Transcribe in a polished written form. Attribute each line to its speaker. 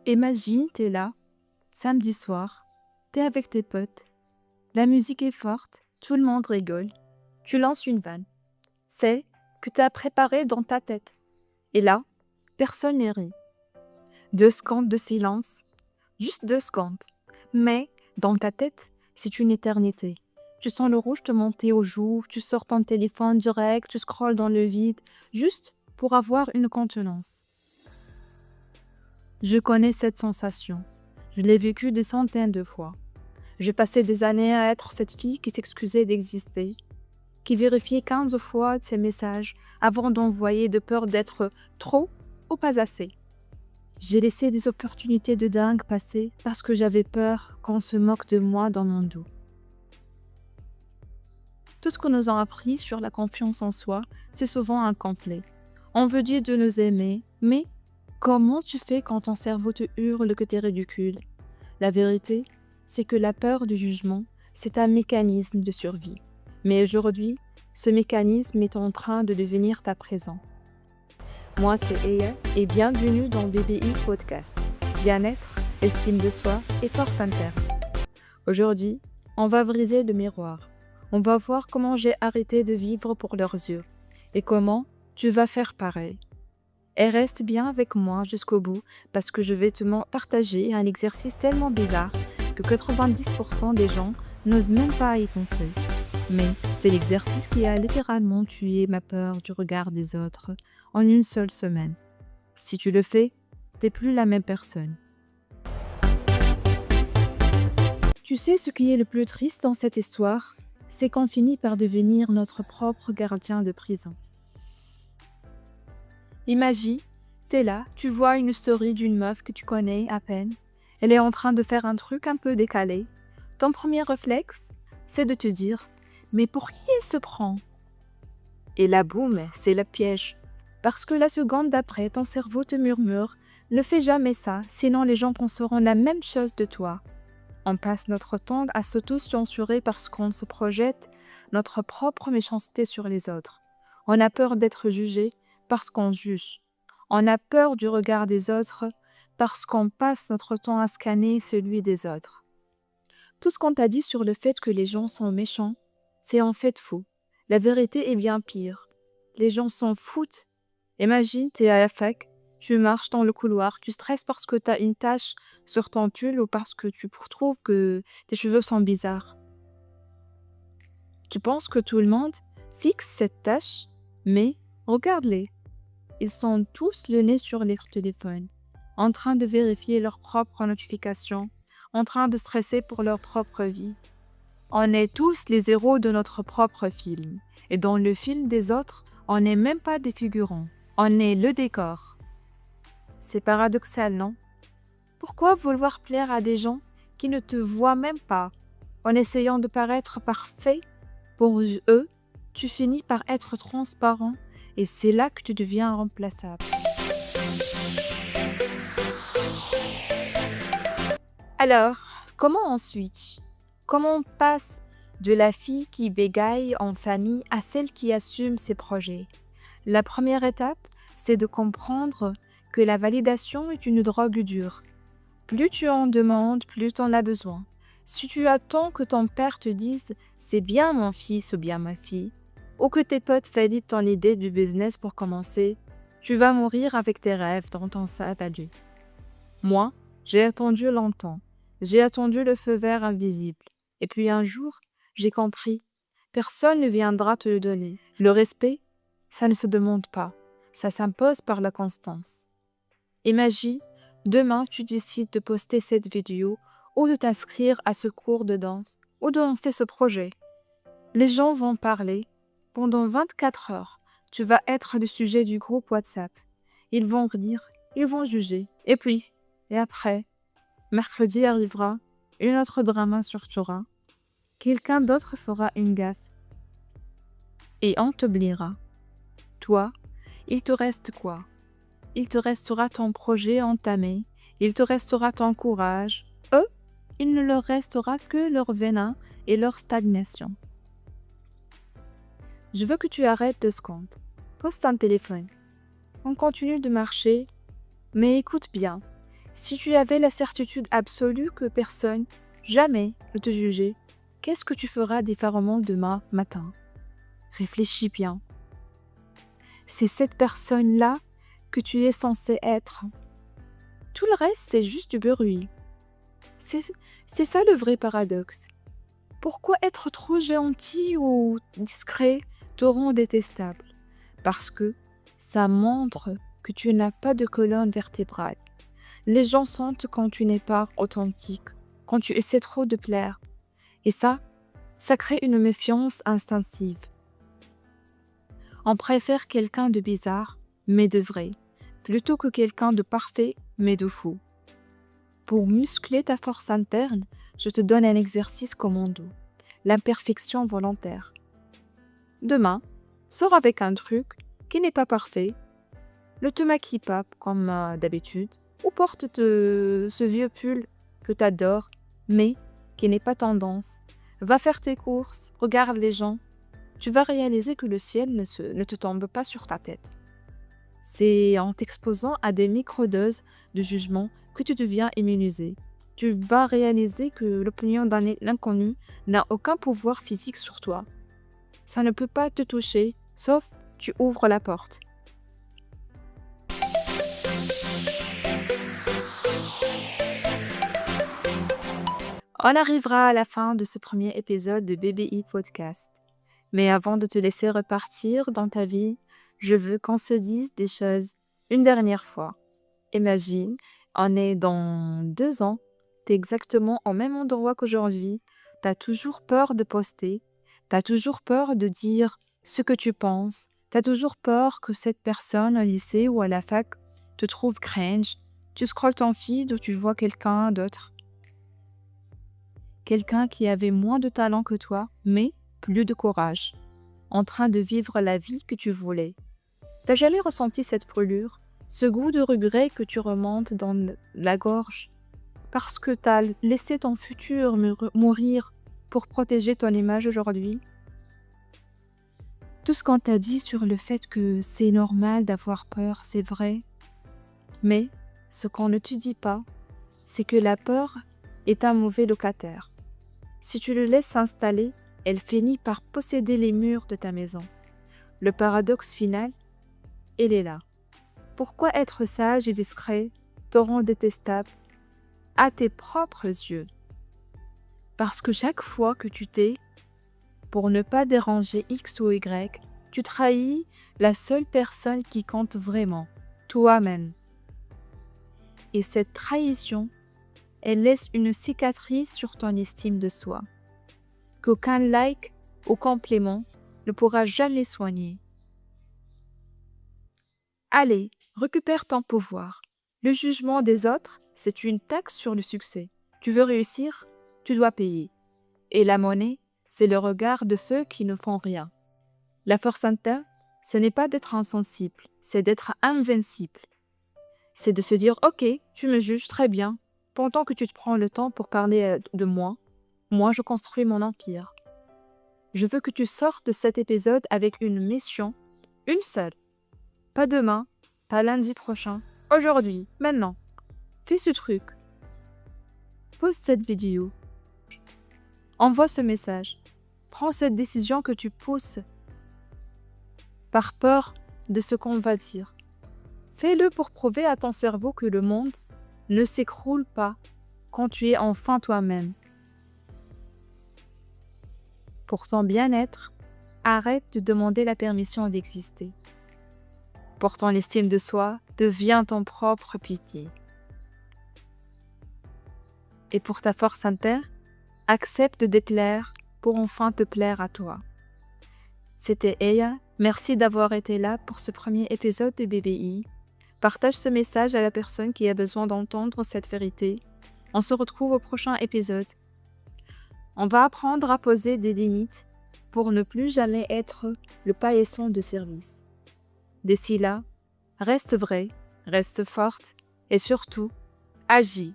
Speaker 1: Imagine, t'es là, samedi soir, t'es avec tes potes, la musique est forte, tout le monde rigole. Tu lances une vanne. C'est que t'as préparé dans ta tête. Et là, personne ne rit. 2 secondes de silence, juste 2 secondes. Mais dans ta tête, c'est une éternité. Tu sens le rouge te monter aux joues, tu sors ton téléphone direct, tu scrolles dans le vide, juste pour avoir une contenance. Je connais cette sensation. Je l'ai vécue des centaines de fois. J'ai passé des années à être cette fille qui s'excusait d'exister, qui vérifiait 15 fois ses messages avant d'envoyer de peur d'être trop ou pas assez. J'ai laissé des opportunités de dingue passer parce que j'avais peur qu'on se moque de moi dans mon dos. Tout ce qu'on nous a appris sur la confiance en soi, c'est souvent incomplet. On veut dire de nous aimer, mais comment tu fais quand ton cerveau te hurle que t'es ridicule? La vérité, c'est que la peur du jugement, c'est un mécanisme de survie. Mais aujourd'hui, ce mécanisme est en train de devenir ta présent. Moi, c'est Eya et bienvenue dans BBI Podcast. Bien-être, estime de soi et force interne. Aujourd'hui, on va briser le miroir. On va voir comment j'ai arrêté de vivre pour leurs yeux et comment tu vas faire pareil. Et reste bien avec moi jusqu'au bout parce que je vais te partager un exercice tellement bizarre que 90% des gens n'osent même pas y penser. Mais c'est l'exercice qui a littéralement tué ma peur du regard des autres en une seule semaine. Si tu le fais, t'es plus la même personne. Tu sais ce qui est le plus triste dans cette histoire? C'est qu'on finit par devenir notre propre gardien de prison. Imagine, t'es là, tu vois une story d'une meuf que tu connais à peine. Elle est en train de faire un truc un peu décalé. Ton premier réflexe, c'est de te dire « Mais pour qui elle se prend ?» Et là, boum, c'est le piège. Parce que la seconde d'après, ton cerveau te murmure « Ne fais jamais ça, sinon les gens penseront la même chose de toi. » On passe notre temps à s'auto-censurer parce qu'on se projette notre propre méchanceté sur les autres. On a peur d'être jugé parce qu'on juge. On a peur du regard des autres parce qu'on passe notre temps à scanner celui des autres. Tout ce qu'on t'a dit sur le fait que les gens sont méchants, c'est en fait faux. La vérité est bien pire. Les gens s'en foutent. Imagine, t'es à la fac, tu marches dans le couloir, tu stresses parce que t'as une tache sur ton pull ou parce que tu trouves que tes cheveux sont bizarres. Tu penses que tout le monde fixe cette tache, mais regarde-les. Ils sont tous le nez sur leur téléphone, en train de vérifier leurs propres notifications, en train de stresser pour leur propre vie. On est tous les héros de notre propre film. Et dans le film des autres, on n'est même pas des figurants. On est le décor. C'est paradoxal, non? Pourquoi vouloir plaire à des gens qui ne te voient même pas? En essayant de paraître parfait, pour eux, tu finis par être transparent et c'est là que tu deviens remplaçable. Alors, comment on switch? Comment on passe de la fille qui bégaye en famille à celle qui assume ses projets? La première étape, c'est de comprendre que la validation est une drogue dure. Plus tu en demandes, plus tu en as besoin. Si tu attends que ton père te dise « c'est bien mon fils ou bien ma fille », ou que tes potes valident ton idée du business pour commencer, tu vas mourir avec tes rêves dans ton sac à dos. Moi, j'ai attendu longtemps. J'ai attendu le feu vert invisible. Et puis un jour, j'ai compris. Personne ne viendra te le donner. Le respect, ça ne se demande pas. Ça s'impose par la constance. Imagine, demain, tu décides de poster cette vidéo ou de t'inscrire à ce cours de danse ou de lancer ce projet. Les gens vont parler. Pendant 24 heures, tu vas être le sujet du groupe WhatsApp. Ils vont rire, ils vont juger. Et après, mercredi arrivera, une autre drama surgira. Quelqu'un d'autre fera une gaffe. Et on t'oubliera. Toi, il te reste quoi? Il te restera ton projet entamé. Il te restera ton courage. Eux, il ne leur restera que leur venin et leur stagnation. Je veux que tu arrêtes 2 secondes. Pose ton téléphone. On continue de marcher, mais écoute bien. Si tu avais la certitude absolue que personne, jamais, ne te jugeait, qu'est-ce que tu feras différemment demain matin? Réfléchis bien. C'est cette personne-là que tu es censé être. Tout le reste, c'est juste du bruit. C'est ça le vrai paradoxe. Pourquoi être trop gentil ou discret te rend détestable? Parce que ça montre que tu n'as pas de colonne vertébrale. Les gens sentent quand tu n'es pas authentique, quand tu essaies trop de plaire. Et ça crée une méfiance instinctive. On préfère quelqu'un de bizarre, mais de vrai, plutôt que quelqu'un de parfait, mais de fou. Pour muscler ta force interne, je te donne un exercice commando, l'imperfection volontaire. Demain, sors avec un truc qui n'est pas parfait, ne te maquille pas comme d'habitude, ou porte ce vieux pull que tu adores, mais qui n'est pas tendance. Va faire tes courses, regarde les gens. Tu vas réaliser que le ciel ne te tombe pas sur ta tête. C'est en t'exposant à des microdoses de jugement que tu deviens immunisé. Tu vas réaliser que l'opinion d'un inconnu n'a aucun pouvoir physique sur toi. Ça ne peut pas te toucher, sauf tu ouvres la porte. On arrivera à la fin de ce premier épisode de BBI Podcast. Mais avant de te laisser repartir dans ta vie, je veux qu'on se dise des choses une dernière fois. Imagine, on est dans 2 ans, t'es exactement au même endroit qu'aujourd'hui, t'as toujours peur de poster, t'as toujours peur de dire ce que tu penses, t'as toujours peur que cette personne au lycée ou à la fac te trouve cringe, tu scrolles ton feed ou tu vois quelqu'un d'autre. Quelqu'un qui avait moins de talent que toi, mais plus de courage, en train de vivre la vie que tu voulais. T'as jamais ressenti cette brûlure, ce goût de regret que tu remontes dans la gorge, parce que t'as laissé ton futur mourir pour protéger ton image aujourd'hui? Tout ce qu'on t'a dit sur le fait que c'est normal d'avoir peur, c'est vrai. Mais ce qu'on ne te dit pas, c'est que la peur est un mauvais locataire. Si tu le laisses s'installer, elle finit par posséder les murs de ta maison. Le paradoxe final, il est là. Pourquoi être sage et discret te rend détestable à tes propres yeux? Parce que chaque fois que tu t'es, pour ne pas déranger X ou Y, tu trahis la seule personne qui compte vraiment, toi-même. Et cette trahison, elle laisse une cicatrice sur ton estime de soi, qu'aucun like ou complément ne pourra jamais soigner. Allez, récupère ton pouvoir. Le jugement des autres, c'est une taxe sur le succès. Tu veux réussir, tu dois payer. Et la monnaie, c'est le regard de ceux qui ne font rien. La force interne, ce n'est pas d'être insensible, c'est d'être invincible. C'est de se dire « Ok, tu me juges très bien. Pendant que tu te prends le temps pour parler de moi, je construis mon empire. » Je veux que tu sortes de cet épisode avec une mission, une seule. Pas demain, pas lundi prochain, aujourd'hui, maintenant. Fais ce truc. Pose cette vidéo. Envoie ce message. Prends cette décision que tu pousses par peur de ce qu'on va dire. Fais-le pour prouver à ton cerveau que le monde ne s'écroule pas quand tu es enfin toi-même. Pour ton bien-être, arrête de demander la permission d'exister. Pour ton estime de soi, deviens ton propre pitié. Et pour ta force interne, accepte de déplaire pour enfin te plaire à toi. C'était Eya, merci d'avoir été là pour ce premier épisode de BBI. Partage ce message à la personne qui a besoin d'entendre cette vérité. On se retrouve au prochain épisode. On va apprendre à poser des limites pour ne plus jamais être le paillasson de service. D'ici là, reste vrai, reste forte et surtout, agis.